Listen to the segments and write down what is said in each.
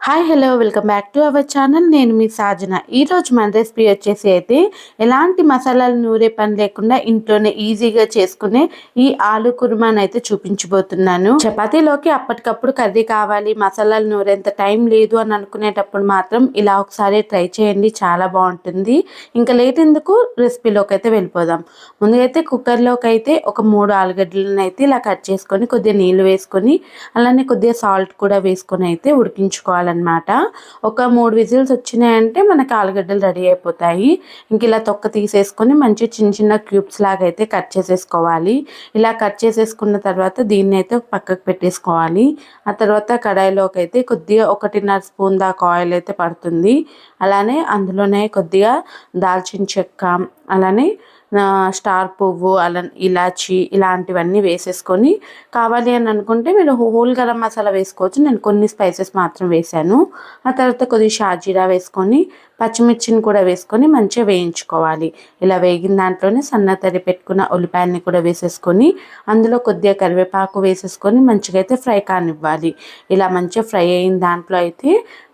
Hi hello welcome back to our channel. నేను మీ సాజన. ఈరోజు మన రెసిపీ వచ్చేసి అయితే ఎలాంటి మసాలాలు నూరే పని లేకుండా ఇంట్లోనే ఈజీగా చేసుకునే ఈ ఆలు కుర్మాని అయితే చూపించబోతున్నాను. చపాతీలోకి అప్పటికప్పుడు కర్రీ కావాలి, మసాలాలు నూరేంత టైం లేదు అని అనుకునేటప్పుడు మాత్రం ఇలా ఒకసారి ట్రై చేయండి, చాలా బాగుంటుంది. ఇంకా లేట్ ఎందుకు, రెసిపీలోకి అయితే వెళ్ళిపోదాం. ముందుగా అయితే కుక్కర్లోకి అయితే ఒక 3 ఆలుగడ్డలను అయితే ఇలా కట్ చేసుకొని కొద్దిగా నీళ్ళు వేసుకొని అలానే కొద్దిగా సాల్ట్ కూడా వేసుకొని అయితే ఉడికించుకోవాలి అన్నమాట. ఒక 3 విజిల్స్ వచ్చినాయంటే మనకి ఆలుగడ్డలు రెడీ అయిపోతాయి. ఇంక ఇలా తొక్క తీసేసుకొని మంచి చిన్న చిన్న క్యూబ్స్ లాగా అయితే కట్ చేసేసుకోవాలి. ఇలా కట్ చేసేసుకున్న తర్వాత దీన్ని అయితే పక్కకు పెట్టేసుకోవాలి. ఆ తర్వాత కడాయిలోకి అయితే కొద్దిగా 1.5 స్పూన్ దాకా ఆయిల్ అయితే పడుతుంది. అలానే అందులోనే కొద్దిగా దాల్చిన చెక్క, అలానే స్టార్ పువ్వు, అలా ఇలాచి ఇలాంటివన్నీ వేసేసుకొని, కావాలి అని అనుకుంటే మీరు హోల్ గరం మసాలా వేసుకోవచ్చు. నేను కొన్ని స్పైసెస్ మాత్రం వేసాను. ఆ తర్వాత కొద్దిగా షాజీరా వేసుకొని పచ్చిమిర్చిని కూడా వేసుకొని మంచిగా వేయించుకోవాలి. ఇలా వేగిన దాంట్లోనే సన్న తరి పెట్టుకున్న ఉల్లిపాయలని కూడా వేసేసుకొని అందులో కొద్దిగా కరివేపాకు వేసేసుకొని మంచిగా అయితే ఫ్రై కానివ్వాలి. ఇలా మంచిగా ఫ్రై అయిన దాంట్లో అయితే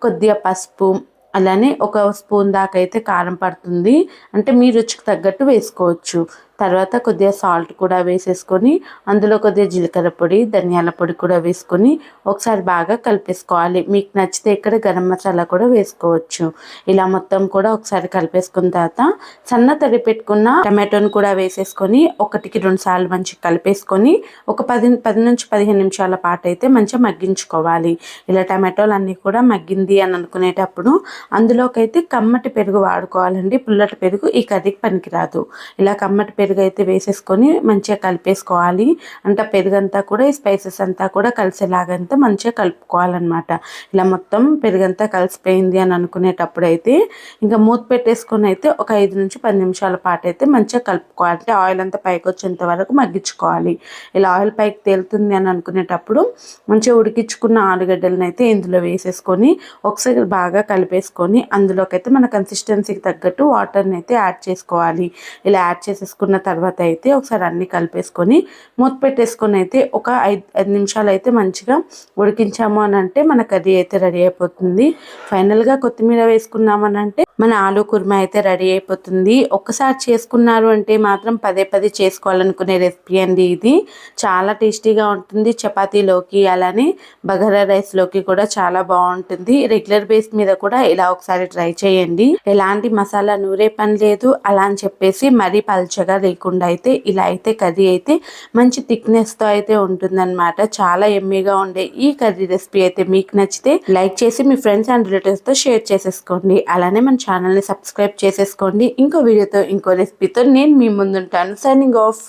కొద్దిగా పసుపు, అలానే 1 స్పూన్ దాకా అయితే కారం పడుతుంది. అంటే మీ రుచికి తగ్గట్టు వేసుకోవచ్చు. తర్వాత కొద్దిగా సాల్ట్ కూడా వేసేసుకొని అందులో కొద్దిగా జీలకర్ర పొడి, ధనియాల పొడి కూడా వేసుకొని ఒకసారి బాగా కలిపేసుకోవాలి. మీకు నచ్చితే ఇక్కడ గరం మసాలా కూడా వేసుకోవచ్చు. ఇలా మొత్తం కూడా ఒకసారి కలిపేసుకున్న తర్వాత సన్న తరి పెట్టుకున్న టమాటోని కూడా వేసేసుకొని 1కి 2 సార్లు మంచిగా కలిపేసుకొని ఒక 10 నుంచి 15 నిమిషాల పాటు అయితే మంచిగా మగ్గించుకోవాలి. ఇలా టమాటోలు అన్నీ కూడా మగ్గింది అని అనుకునేటప్పుడు అందులోకి అయితే కమ్మటి పెరుగు వాడుకోవాలండి. పుల్లటి పెరుగు ఈ కర్రీకి పనికిరాదు. ఇలా కమ్మటి పెరుగు అయితే వేసేసుకొని మంచిగా కలిపేసుకోవాలి. అంటే పెరుగు అంతా కూడా ఈ స్పైసెస్ అంతా కూడా కలిసేలాగంతా మంచిగా కలుపుకోవాలన్నమాట. ఇలా మొత్తం పెరుగంతా కలిసిపోయింది అని అనుకునేటప్పుడు అయితే ఇంకా మూత పెట్టేసుకొని అయితే ఒక 5 నుంచి 10 నిమిషాల పాటు అయితే మంచిగా కలుపుకోవాలి. అంటే ఆయిల్ అంతా పైకి వచ్చేంత వరకు మగ్గించుకోవాలి. ఇలా ఆయిల్ పైకి తేలుతుంది అని అనుకునేటప్పుడు మంచిగా ఉడికించుకున్న ఆలుగడ్డలను అయితే ఇందులో వేసేసుకొని ఒకసారి బాగా కలిపేసుకొని అందులోకి అయితే మన కన్సిస్టెన్సీకి తగ్గట్టు వాటర్ని అయితే యాడ్ చేసుకోవాలి. ఇలా యాడ్ చేసేసుకున్న తర్వాత అయితే ఒకసారి అన్ని కలిపేసుకొని మూత పెట్టేసుకొని అయితే ఒక 5 నిమిషాలు అయితే మంచిగా ఉడికించాము అని అంటే మన కర్రీ అయితే రెడీ అయిపోతుంది. ఫైనల్గా కొత్తిమీర వేసుకున్నామని అంటే మన ఆలు కుర్మా అయితే రెడీ అయిపోతుంది. ఒక్కసారి చేసుకున్నారు అంటే మాత్రం పదే పదే చేసుకోవాలనుకునే రెసిపీ అండి ఇది. చాలా టేస్టీగా ఉంటుంది. చపాతీలోకి అలానే బగారా రైస్లోకి కూడా చాలా బాగుంటుంది. రెగ్యులర్ బేస్ మీద కూడా ఇలా ఒకసారి ట్రై చేయండి. ఎలాంటి మసాలా నూరే పని లేదు, అలా అని చెప్పేసి మరీ పల్చగా లేకుండా అయితే ఇలా అయితే కర్రీ అయితే మంచి థిక్నెస్తో అయితే ఉంటుందన్నమాట. చాలా ఎమ్మీగా ఉండే ఈ కర్రీ రెసిపీ అయితే మీకు నచ్చితే లైక్ చేసి మీ ఫ్రెండ్స్ అండ్ రిలేటివ్స్తో షేర్ చేసేసుకోండి. అలానే మన ఛానల్ని సబ్స్క్రైబ్ చేసేసుకోండి. ఇంకో వీడియోతో ఇంకో రెసిపీతో నేను మీ ముందుంటాను. Signing of.